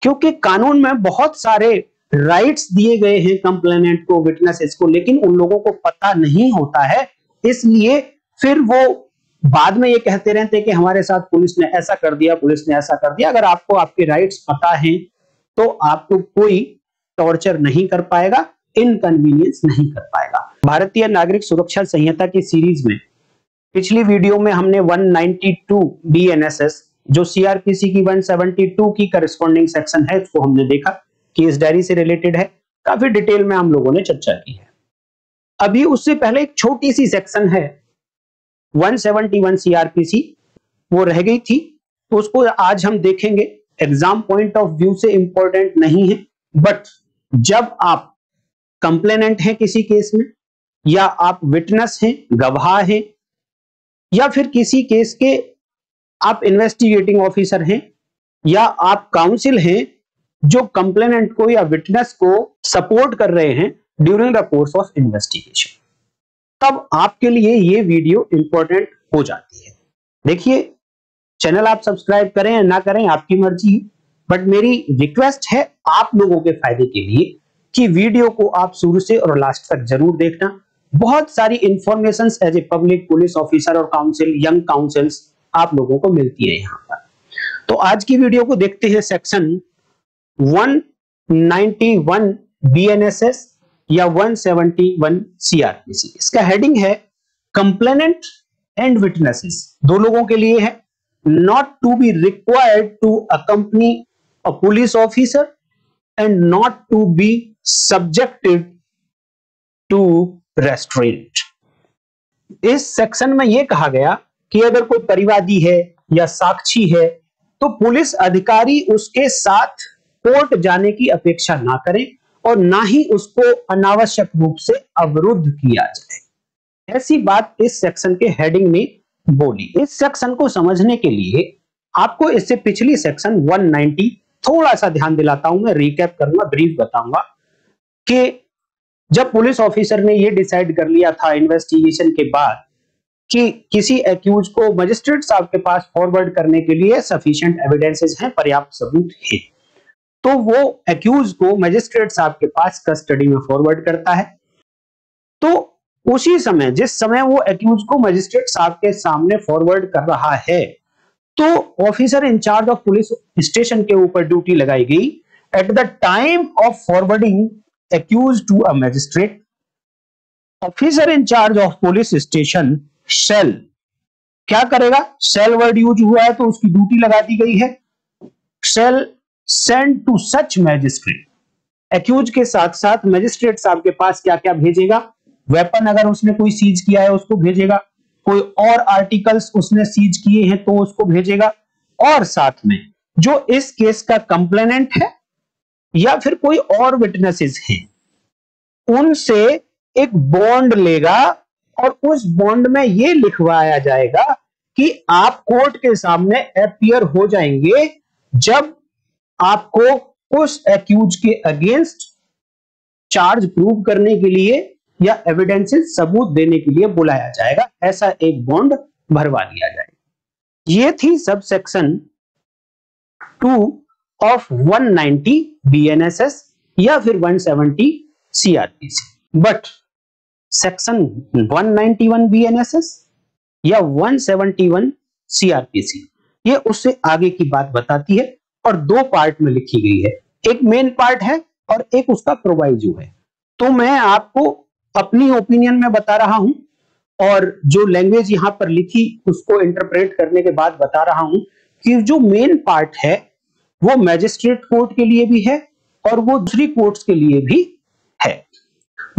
क्योंकि कानून में बहुत सारे राइट्स दिए गए हैं कंप्लेनेंट को, विटनेसेस को, लेकिन उन लोगों को पता नहीं होता है। इसलिए फिर वो बाद में ये कहते रहते हैं कि हमारे साथ पुलिस ने ऐसा कर दिया, पुलिस ने ऐसा कर दिया। अगर आपको आपके राइट्स पता हैं तो आपको कोई टॉर्चर नहीं कर पाएगा, इनकन्वीनियंस नहीं कर पाएगा। भारतीय नागरिक सुरक्षा संहिता की सीरीज में पिछली वीडियो में हमने 192 बीएनएसएस जो सीआरपीसी की 172 की करस्पॉन्डिंग सेक्शन है उसको हमने देखा कि इस डायरी से रिलेटेड है। काफी डिटेल में हम लोगों ने चर्चा की है। अभी उससे पहले एक छोटी सी सेक्शन है 171 सीआरपीसी, वो रह गई थी, तो उसको आज हम देखेंगे। एग्जाम पॉइंट ऑफ व्यू से इंपॉर्टेंट नहीं है, बट जब आप कंप्लेनेंट हैं किसी केस में, या आप विटनेस हैं, गवाह हैं, या फिर किसी केस के आप इन्वेस्टिगेटिंग ऑफिसर हैं, या आप काउंसिल हैं जो कंप्लेनेंट को या विटनेस को सपोर्ट कर रहे हैं during the course of investigation, तब आपके लिए ये वीडियो इंपॉर्टेंट हो जाती है। देखिए, चैनल आप सब्सक्राइब करें या ना करें आपकी मर्जी है, बट मेरी रिक्वेस्ट है आप लोगों के फायदे के लिए कि वीडियो को आप शुरू से और लास्ट तक जरूर देखना। बहुत सारी information as a public, police officer और काउंसिल, यंग काउंसिल्स आप लोगों को मिलती है यहाँ पर। तो आज की वीडियो को देखते हैं सेक्शन 191 बीएनएसएस या 171 सीआरपीसी। इसका हेडिंग है कंप्लेनेंट एंड विटनेसेस, दो लोगों के लिए है। Not to be required to accompany a police officer and not to be subjected to restraint. इस सेक्शन में यह कहा गया कि अगर कोई परिवादी है या साक्षी है तो पुलिस अधिकारी उसके साथ कोर्ट जाने की अपेक्षा ना करें और ना ही उसको अनावश्यक रूप से अवरुद्ध किया जाए। ऐसी बात इस सेक्शन के हेडिंग में बोली। इस सेक्शन को समझने के लिए आपको इससे पिछली सेक्शन 190 थोड़ा सा ध्यान दिलाता हूं, मैं रिकैप करूंगा, ब्रीफ बताऊंगा कि जब पुलिस ऑफिसर ने यह डिसाइड कर लिया था इन्वेस्टिगेशन के बाद कि किसी एक्यूज को मजिस्ट्रेट साहब के पास फॉरवर्ड करने के लिए सफिशिएंट एविडेंसेस हैं, पर्याप्त सबूत है, तो वो एक्यूज को मजिस्ट्रेट साहब के पास कस्टडी में फॉरवर्ड करता है। तो उसी समय, जिस समय वो एक्यूज को मजिस्ट्रेट साहब के सामने फॉरवर्ड कर रहा है, तो officer in charge of police station के ऊपर ड्यूटी लगाई गई। At the time of forwarding accused to a magistrate, officer in charge of police station shall, क्या करेगा? शेल वर्ड यूज हुआ है तो उसकी ड्यूटी लगा दी गई है। Shall send to such magistrate, accused के साथ साथ मजिस्ट्रेट साहब के पास क्या क्या भेजेगा? वेपन अगर उसने कोई सीज किया है उसको भेजेगा, कोई और आर्टिकल्स उसने सीज किए हैं तो उसको भेजेगा, और साथ में जो इस केस का कंप्लेनेंट है या फिर कोई और विटनेसेस हैं उनसे एक बॉन्ड लेगा और उस बॉन्ड में यह लिखवाया जाएगा कि आप कोर्ट के सामने अपीयर हो जाएंगे जब आपको उस एक्यूज के अगेंस्ट चार्ज प्रूव करने के लिए या एविडेंसेस सबूत देने के लिए बुलाया जाएगा। ऐसा एक बॉन्ड भरवा लिया जाएगा। ये थी सब सेक्शन 2 ऑफ 190 बीएनएसएस या फिर 170 सीआरपीसी। बट सेक्शन 191 बीएनएसएस या 171 सीआरपीसी ये उससे आगे की बात बताती है और दो पार्ट में लिखी गई है। एक मेन पार्ट है और एक उसका प्रोवाइजो है। तो मैं आपको अपनी ओपिनियन में बता रहा हूं और जो लैंग्वेज यहां पर लिखी उसको इंटरप्रेट करने के बाद बता रहा हूं कि जो मेन पार्ट है वो मैजिस्ट्रेट कोर्ट के लिए भी है और वो दूसरी कोर्ट्स के लिए भी है।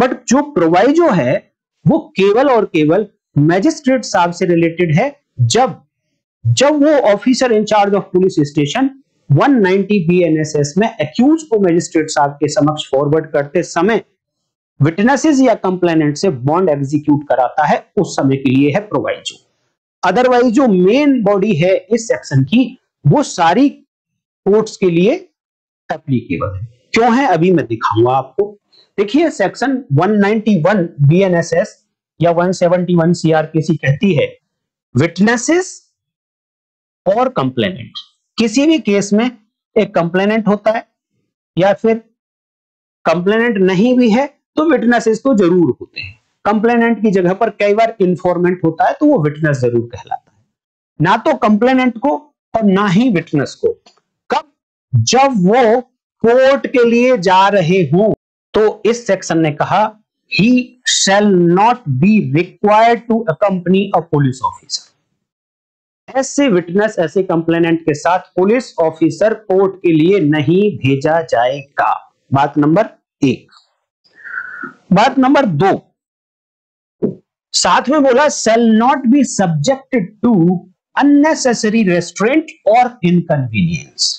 बट जो प्रोवाइजो है वो केवल और केवल मैजिस्ट्रेट साहब से रिलेटेड है। जब वो officer in charge of police station 190 BNSS में एक्यूज को मैजिस्ट्रेट साहब के समक्ष फॉरवर्ड करते समय विटनेसेस या कंप्लेनेंट से बॉन्ड एग्जीक्यूट कराता है, उस समय के लिए है प्रोवाइजो। अदरवाइज जो मेन बॉडी है इस सेक्शन की वो सारी कोर्ट्स के लिए एप्लीकेबल है। क्यों है अभी मैं दिखाऊंगा आपको। देखिए, सेक्शन 191 बीएनएसएस या 171 सीआरपीसी कहती है विटनेसेस और कंप्लेनेंट किसी भी केस में एक कंप्लेनेंट होता है, या फिर कंप्लेनेंट नहीं भी है तो विटनेसेस तो जरूर होते हैं। कंप्लेनेंट की जगह पर कई बार इंफॉर्मेंट होता है तो वो विटनेस जरूर कहलाता है। ना तो कंप्लेनेंट को और ना ही विटनेस को। कब? जब वो कोर्ट के लिए जा रहे हों। तो इस सेक्शन ने कहा he shall not be required to accompany a police officer। ऐसे विटनेस, ऐसे कंप्लेनेंट के साथ पुलिस ऑफिसर कोर्ट के लिए नहीं भेजा जाएगा। बात नंबर 1। बात नंबर 2, साथ में बोला shall not be subjected to unnecessary restraint or inconvenience।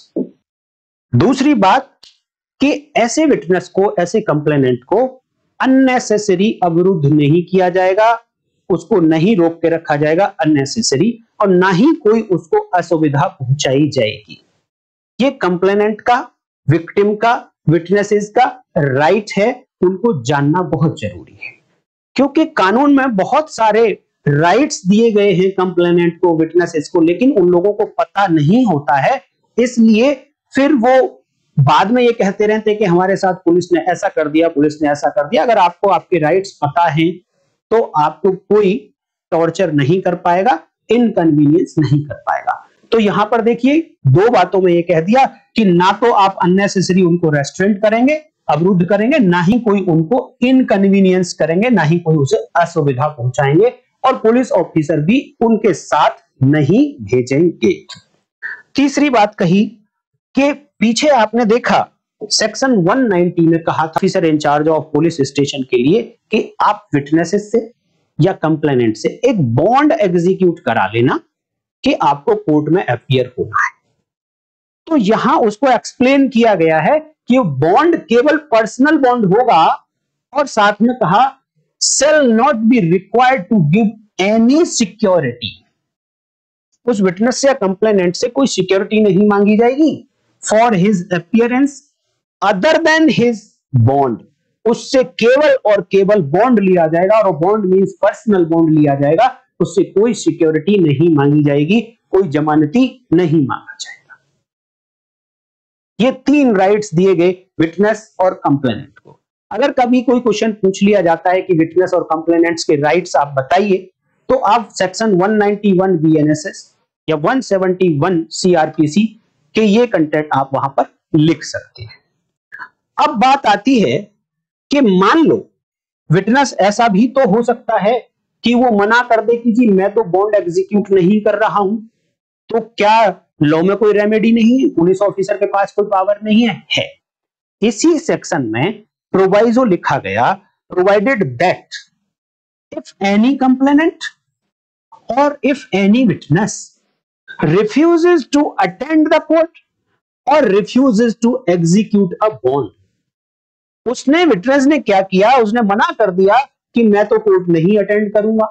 दूसरी बात कि ऐसे विटनेस को, ऐसे कंप्लेनेंट को अननेसेसरी अवरुद्ध नहीं किया जाएगा, उसको नहीं रोक के रखा जाएगा अननेसेसरी, और ना ही कोई उसको असुविधा पहुंचाई जाएगी। ये कंप्लेनेंट का, विक्टिम का, विटनेसेस का राइट है, उनको जानना बहुत जरूरी है। क्योंकि कानून में बहुत सारे राइट्स दिए गए हैं कंप्लेनेंट को, विटनेसेस को, लेकिन उन लोगों को पता नहीं होता है। इसलिए फिर वो बाद में ये कहते रहते हैं कि हमारे साथ पुलिस ने ऐसा कर दिया, पुलिस ने ऐसा कर दिया। अगर आपको आपके राइट्स पता हैं तो आपको कोई टॉर्चर नहीं कर पाएगा, इनकन्वीनियंस नहीं कर पाएगा। तो यहां पर देखिए, दो बातों में ये कह दिया कि ना तो आप अननेसेसरी उनको रेस्ट्रेंट करेंगे, अवरुद्ध करेंगे, ना ही कोई उनको इनकन्वीनियंस करेंगे, ना ही कोई उसे असुविधा पहुंचाएंगे, और पुलिस ऑफिसर भी उनके साथ नहीं भेजेंगे। तीसरी बात कही कि पीछे आपने देखा सेक्शन 190 में कहा था officer in charge of police station के लिए कि आप विटनेसेस से या कंप्लेनेंट से एक बॉन्ड एग्जीक्यूट करा लेना कि आपको कोर्ट में अपीयर होना है। तो यहां उसको एक्सप्लेन किया गया है कि बॉन्ड केवल पर्सनल बॉन्ड होगा, और साथ में कहा shall not be required to give any security। उस विटनेस से या कंप्लेनेंट से कोई सिक्योरिटी नहीं मांगी जाएगी for his appearance other than his bond. उससे केवल और केवल बॉन्ड लिया जाएगा, और बॉन्ड मींस पर्सनल बॉन्ड लिया जाएगा। उससे कोई सिक्योरिटी नहीं मांगी जाएगी, कोई जमानती नहीं मांगा जाएगा। ये 3 राइट्स दिए गए विटनेस और कंप्लेनेंट को। अगर कभी कोई क्वेश्चन पूछ लिया जाता है कि विटनेस और कंप्लेनेंट्स के राइट्स आप बताइए, तो आप सेक्शन 191 बीएनएसएस या 171 सीआरपीसी के ये कंटेंट आप वहां पर लिख सकते हैं। अब बात आती है कि मान लो विटनेस ऐसा भी तो हो सकता है कि वो मना कर दे कि जी मैं तो बॉन्ड एग्जीक्यूट नहीं कर रहा हूं। तो क्या लॉ में कोई रेमेडी नहीं है? पुलिस ऑफिसर के पास कोई पावर नहीं है? इसी सेक्शन में प्रोवाइजो लिखा गया, provided that if any complainant और if any witness refuses to attend the court or refuses to execute a bond। उसने, विटनेस ने क्या किया, उसने मना कर दिया कि मैं तो कोर्ट नहीं अटेंड करूंगा,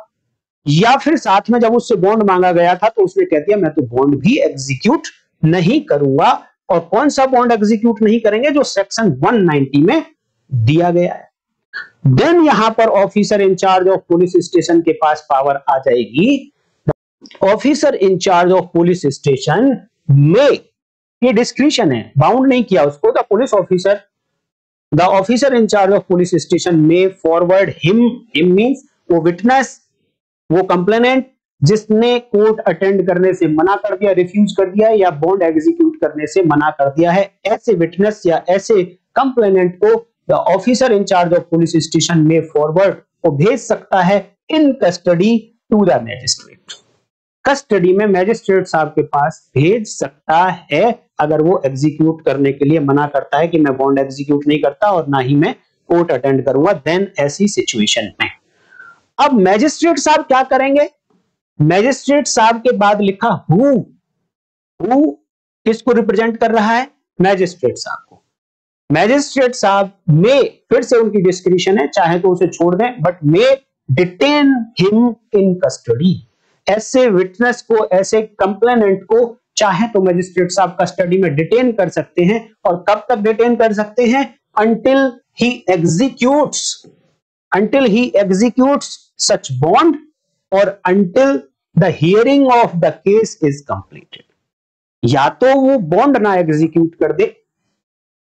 या फिर साथ में जब उससे बॉन्ड मांगा गया था तो उसने कह दिया मैं तो बॉन्ड भी एग्जीक्यूट नहीं करूंगा। और कौन सा बॉन्ड एग्जीक्यूट नहीं करेंगे? जो सेक्शन 190 में दिया गया है। देन यहां पर officer in charge of police station के पास पावर आ जाएगी। Officer in charge of police station में ये डिस्क्रिशन है, बाउंड नहीं किया उसको। The police officer, the officer in charge of police station में फॉरवर्ड हिम मींस वो विटनेस, वो कंप्लेनेंट जिसने कोर्ट अटेंड करने से मना कर दिया, रिफ्यूज कर दिया, या बॉन्ड एग्जीक्यूट करने से मना कर दिया है, ऐसे विटनेस या ऐसे कंप्लेनेंट को the officer in charge of police station में फॉरवर्ड को भेज सकता है in custody to the magistrate. Custody में मैजिस्ट्रेट साहब के पास भेज सकता है अगर वो एग्जीक्यूट करने के लिए मना करता है कि मैं बॉन्ड एग्जीक्यूट नहीं करता और ना ही मैं कोर्ट अटेंड करूंगा। देन ऐसी सिचुएशन में अब मैजिस्ट्रेट साहब क्या करेंगे? मैजिस्ट्रेट साहब के बाद लिखा हु किसको रिप्रेजेंट कर रहा है? मैजिस्ट्रेट साहब को। मैजिस्ट्रेट साहब में फिर से उनकी डिस्क्रिप्शन है, चाहे तो उसे छोड़ दें, but may detain him in custody. ऐसे विटनेस को, ऐसे कंप्लेनेंट को चाहे तो मैजिस्ट्रेट साहब कस्टडी में डिटेन कर सकते हैं। और कब तक डिटेन कर सकते हैं? until he executes such bond or until the hearing of the case is completed। या तो वो बॉन्ड ना एग्जीक्यूट कर दे,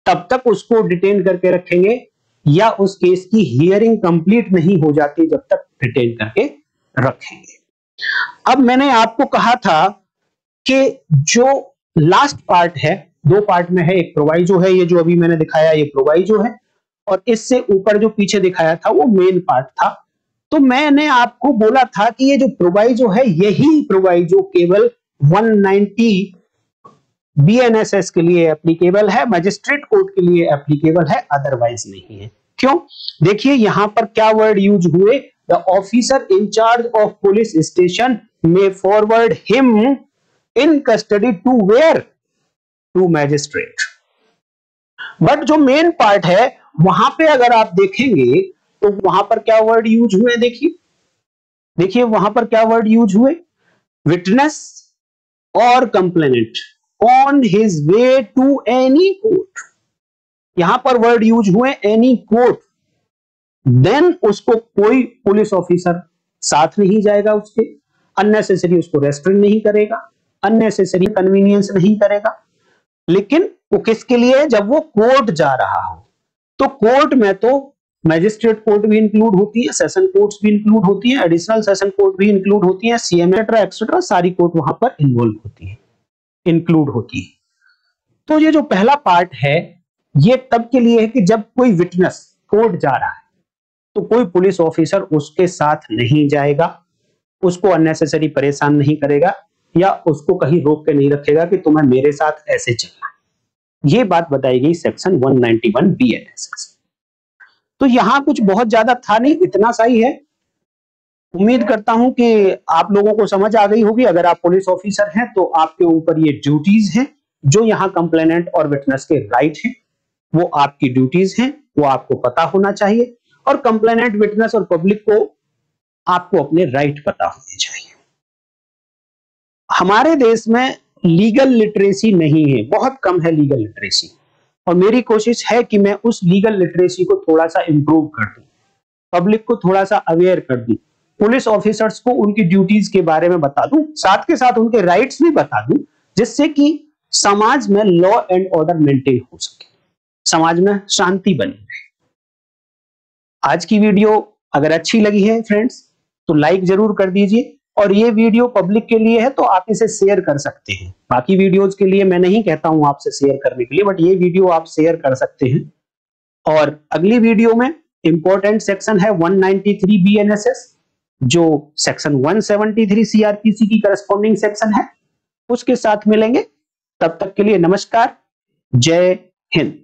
तब तक उसको डिटेन करके रखेंगे, या उस केस की हियरिंग कंप्लीट नहीं हो जाती जब तक डिटेन करके रखेंगे। अब मैंने आपको कहा था कि जो लास्ट पार्ट है, दो पार्ट में है, एक प्रोवाइजो है, ये जो अभी मैंने दिखाया ये प्रोवाइजो है, और इससे ऊपर जो पीछे दिखाया था वो मेन पार्ट था। तो मैंने आपको बोला था कि ये जो प्रोवाइजो है यही प्रोवाइजो केवल 190 बीएनएसएस के लिए एप्लीकेबल है, मजिस्ट्रेट कोर्ट के लिए एप्लीकेबल है, अदरवाइज नहीं है। क्यों? देखिए यहां पर क्या वर्ड यूज हुए, the officer in charge of police station में forward him in custody to where, to magistrate. But जो मेन पार्ट है वहां पे अगर आप देखेंगे तो वहां पर क्या वर्ड यूज हुए, देखिए वहां पर क्या वर्ड यूज हुए, विटनेस और complainant on his way to any court. यहां पर वर्ड यूज हुए एनी कोर्ट, देन उसको कोई पुलिस ऑफिसर साथ नहीं जाएगा, उसके अननेसेसरी उसको रेस्ट्रिक्ट नहीं करेगा, अननेसेसरी कन्वीनियंस नहीं करेगा। लेकिन वो किसके लिए, जब वो कोर्ट जा रहा हो, तो कोर्ट में तो मैजिस्ट्रेट कोर्ट भी इंक्लूड होती है, सेशन कोर्ट्स भी इंक्लूड होती है, एडिशनल सेशन कोर्ट भी इंक्लूड होती है, सीएमए एक्सेट्रा सारी कोर्ट वहां पर इन्वॉल्व होती है, इंक्लूड होती है। तो ये जो पहला पार्ट है ये तब के लिए है कि जब कोई विटनेस कोर्ट जा रहा है तो कोई पुलिस ऑफिसर उसके साथ नहीं जाएगा, उसको अननेसेसरी परेशान नहीं करेगा, या उसको कहीं रोक के नहीं रखेगा कि तुम्हें मेरे साथ ऐसे चलना है। ये बात बताई गई सेक्शन 191 बीएनएसएस। तो यहां कुछ बहुत ज्यादा था नहीं, इतना सा ही है। उम्मीद करता हूं कि आप लोगों को समझ आ गई होगी। अगर आप पुलिस ऑफिसर हैं तो आपके ऊपर ये ड्यूटीज हैं, जो यहाँ कंप्लेनेंट और विटनेस के राइट हैं वो आपकी ड्यूटीज हैं, वो आपको पता होना चाहिए, और कंप्लेनेंट, विटनेस और पब्लिक को आपको अपने राइट पता होने चाहिए। हमारे देश में लीगल लिटरेसी नहीं है, बहुत कम है लीगल लिटरेसी, और मेरी कोशिश है कि मैं उस लीगल लिटरेसी को थोड़ा सा इंप्रूव कर दूं, पब्लिक को थोड़ा सा अवेयर कर दूं, पुलिस ऑफिसर्स को उनकी ड्यूटीज के बारे में बता दूं, साथ के साथ उनके राइट्स भी बता दूं, जिससे कि समाज में लॉ एंड ऑर्डर मेंटेन हो सके, समाज में शांति बनी रहे। आज की वीडियो अगर अच्छी लगी है फ्रेंड्स तो लाइक जरूर कर दीजिए, और ये वीडियो पब्लिक के लिए है तो आप इसे शेयर कर सकते हैं। बाकी वीडियोज के लिए मैं नहीं कहता हूं आपसे शेयर करने के लिए, बट ये वीडियो आप शेयर कर सकते हैं। और अगली वीडियो में इंपॉर्टेंट सेक्शन है 193 बीएनएसएस, जो सेक्शन 173 सीआरपीसी की करस्पॉन्डिंग सेक्शन है, उसके साथ मिलेंगे। तब तक के लिए नमस्कार, जय हिंद।